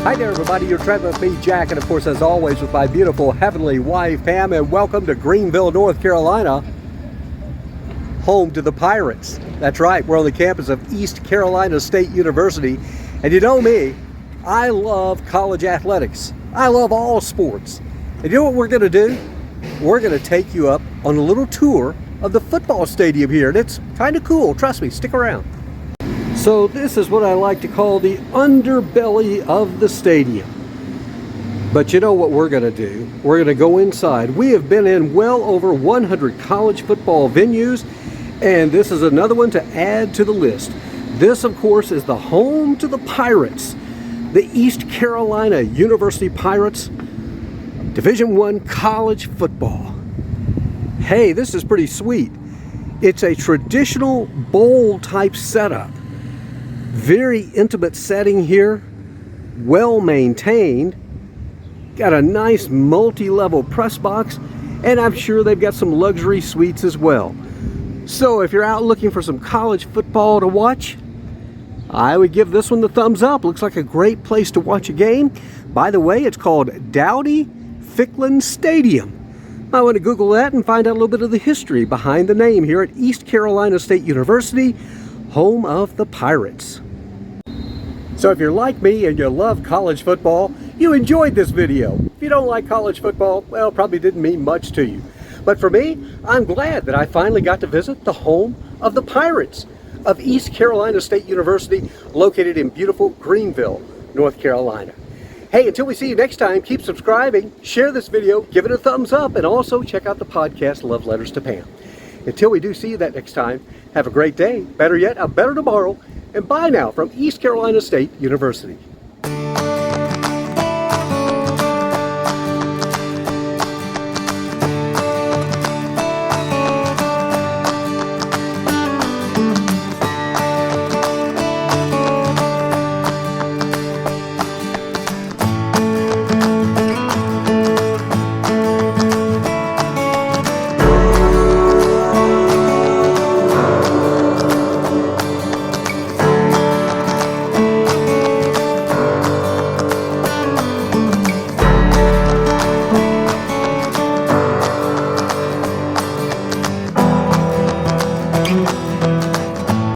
Hi there, everybody. You're traveling with me, Jack, and of course, as always, with my beautiful heavenly wife, Pam, and welcome to Greenville, North Carolina, home to the Pirates. That's right, we're on the campus of East Carolina State University, and you know me, I love college athletics. I love all sports. And you know what we're going to do? We're going to take you up on a little tour of the football stadium here, and it's kind of cool. Trust me, stick around. So this is what I like to call the underbelly of the stadium. But you know what we're going to do? We're going to go inside. We have been in well over 100 college football venues, and this is another one to add to the list. This, of course, is the home to the Pirates, the East Carolina University Pirates, Division I college football. Hey, this is pretty sweet. It's a traditional bowl type setup. Very intimate setting here, well maintained, got a nice multi-level press box, and I'm sure they've got some luxury suites as well. So if you're out looking for some college football to watch, I would give this one the thumbs up. Looks like a great place to watch a game. By the way, it's called Dowdy-Ficklin Stadium. I want to Google that and find out a little bit of the history behind the name here at East Carolina State University, home of the Pirates. So if you're like me and you love college football, you enjoyed this video. If you don't like college football, well, it probably didn't mean much to you. But for me, I'm glad that I finally got to visit the home of the Pirates of East Carolina State University, located in beautiful Greenville, North Carolina. Hey, until we see you next time, keep subscribing, share this video, give it a thumbs up, and also check out the podcast, Love Letters to Pam. Until we do see you that next time, have a great day, better yet, a better tomorrow, and bye now from East Carolina State University.